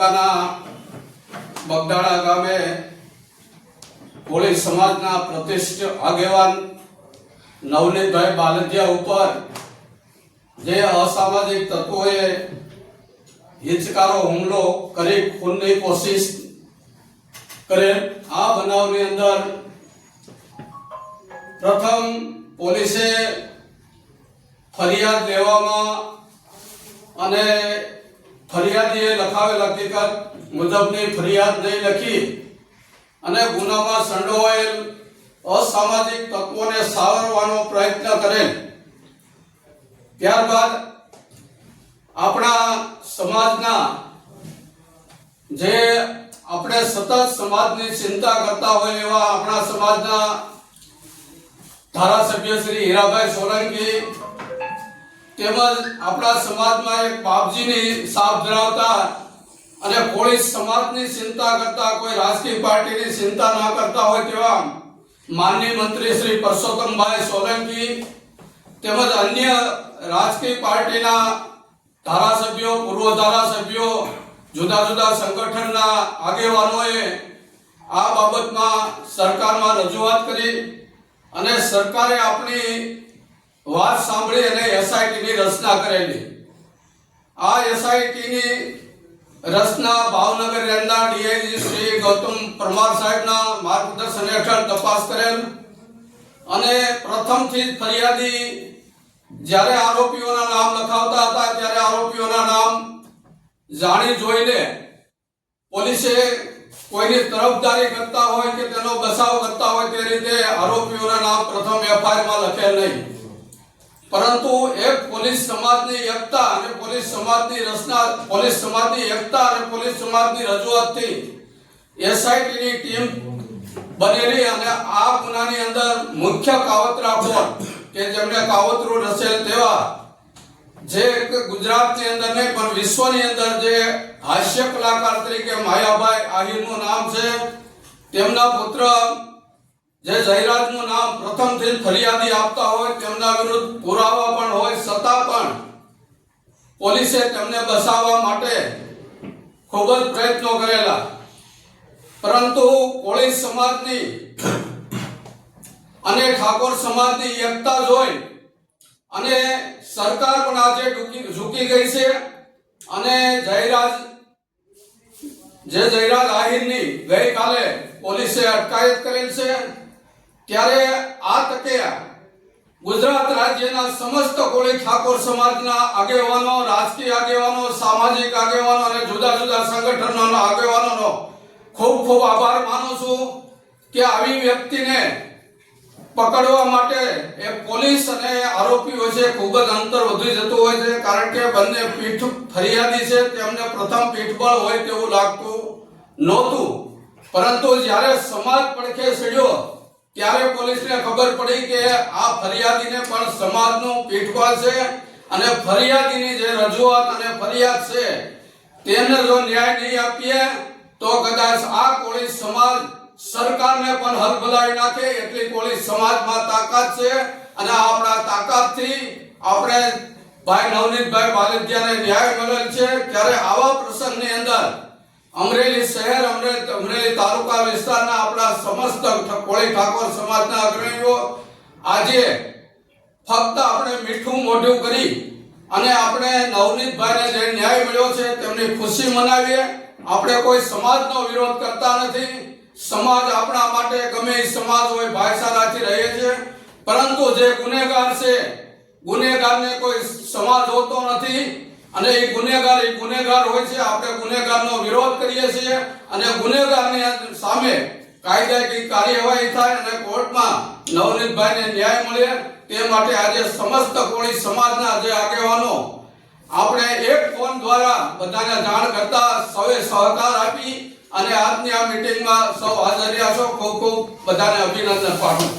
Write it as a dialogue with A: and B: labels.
A: તાલુકાના બગદાણા ગામે કોળી સમાજના પ્રતિષ્ઠિત આગેવાન નવનીતભાઈ બાલદિયા ઉપર જે અસામાજિક તત્વોએ હિંચકારો હુમલો કરી ખૂનની કોશિશ કરે, આ બનાવની અંદર પ્રથમ પોલીસે ફરિયાદ લેવામાં અને ફરિયાદીએ લખાવેલ હકીકત મુજબની ફરિયાદ નહીં લખી અને ગુનામાં સંડોવાયેલ અસામાજિક તત્વોને સાવરવાનો પ્રયત્ન કરેલ. ત્યારબાદ આપણા સમાજના જે આપણે સતત સમાજની ચિંતા કરતા હોય એવા આપણા સમાજના ધારાસભ્ય શ્રી હીરાભાઈ સોલંકી તેમજ આપણા સમાજમાં એક બાપજીની સાપ ધરાવતા અને કોળી સમાજની ચિંતા કરતા, કોઈ રાજકીય પાર્ટીની ચિંતા ના કરતા હોય તેવા માનનીય મંત્રી શ્રી પરસોત્તમભાઈ સોલંકી તેમજ અન્ય રાજકીય પાર્ટીના ધારાસભ્યો, પૂર્વ ધારાસભ્યો, જુદા જુદા સંગઠનના આગેવાનોએ આ બાબતમાં સરકારમાં રજૂઆત કરી અને સરકારે આપણી વાત સાંભળી અને એસઆઈટીની રચના કરેલી. આ એસઆઈટીની રચના ભાવનગર રેન્જના ડીઆઈજી શ્રી ગૌતમ પરમાર સાહેબના માર્ગદર્શન હેઠળ તપાસ કરેલ અને પ્રથમથી જ ફરિયાદી જ્યારે આરોપીઓના નામ લખાવતા હતા ત્યારે આરોપીઓના નામ જાણી જોઈને પોલીસે કોઈની તરફદારી કરતા હોય કે તેનો બચાવ કરતા હોય તે રીતે આરોપીઓના નામ પ્રથમ એફઆઈઆરમાં લખેલ નહીં, પરંતુ એક પોલીસ સમાજની એકતા અને પોલીસ સમાજની રચના, પોલીસ સમાજની એકતા અને પોલીસ સમાજની રજૂઆતથી એસઆઈટીની ટીમ બનેલી અને આ ગુનાની અંદર મુખ્ય કાવતરાખોર કે જેમને કાવતરું રચેલ તેવા જે ગુજરાતની અંદર નહીં પણ વિશ્વની અંદર જે હાસ્ય કલાકાર તરીકે માયાભાઈ આહિરનું નામ છે, તેમના પુત્ર જે જયરાજનું નામ પ્રથમથી ફરિયાદી આપતા હોય, તેમના વિરુદ્ધ પુરાવા પણ હોય છતાં પણ પોલીસે તેમને બચાવવા માટે ખૂબ જ પ્રયત્નો કરેલા, પરંતુ કોળી સમાજની અને ઠાકોર સમાજની એકતા જોઈ અને સરકાર પણ આજે ઝૂકી ગઈ છે અને જયરાજ આહિરની ગઈકાલે પોલીસે અટકાયત કરેલ છે. ત્યારે આ તકે ગુજરાત રાજ્યના સમસ્ત કોળી ઠાકોર સમાજના આગેવાનો, રાજકીય આગેવાનો, સામાજિક આગેવાનો અને જુદા જુદા સંગઠનોના આગેવાનોનો ખૂબ ખૂબ આભાર માનું છું કે આવી વ્યક્તિને પકડવા માટે એ પોલીસ અને આરોપી વચ્ચે ખૂબ જ અંતર વધી જતું હોય છે, કારણ કે બંને પીઠ ફરિયાદી છે, તેમને પ્રથમ પીઠબળ હોય તેવું લાગતું નહોતું, પરંતુ જ્યારે સમાજ પડખે ચડ્યો ત્યારે પોલીસને ખબર પડી કે આ ફરિયાદીને પણ સમાજનું પીઠબળ છે અને ફરિયાદીની જે રજૂઆત અને ફરિયાદ છે તેને જો ન્યાય નહીં આપીએ તો કદાચ આ કોળી સમાજ સરકારને પણ હલબલાવી નાખે એટલી કોળી સમાજમાં તાકાત છે અને આપણા તાકાતથી આપણે ભાઈ નવનીતભાઈ બાલદિયાને ન્યાય મળેલ છે. ત્યારે આવા પ્રસંગની અંદર અમરેલી શહેર, અમરેલી તાલુકા વિસ્તારના આપણા સમસ્ત કોળી ઠાકોર સમાજના અગ્રણીઓ આજે ફક્ત આપણે મીઠું મોઢું કરી અને આપણે નવનીતભાઈને જે ન્યાય મળ્યો છે તેમની ખુશી મનાવીએ. આપણે કોઈ સમાજનો વિરોધ કરતા નથી, સમાજ આપણા માટે ગમે એ સમાજ હોય ભાઈચારાથી રહે છે, પરંતુ જે ગુનેગાર છે ગુનેગારને કોઈ સમાજ હોતો નથી અને એ ગુનેગાર હોય છે. આપણે ગુનેગારનો વિરોધ કરીએ છીએ અને ગુનેગારની સામે કાયદાકીય કાર્યવાહી થાય અને કોર્ટમાં નવનીતભાઈને ન્યાય મળે તે માટે આજે સમસ્ત કોળી સમાજના જે આગેવાનો આપણે એક ફોન દ્વારા બધાને જાણ કરતા સૌએ સહકાર આપી અને આજની આ મીટિંગમાં સૌ હાજર રહ્યા છો. ખૂબ ખૂબ બધાને અભિનંદન પાઠવું.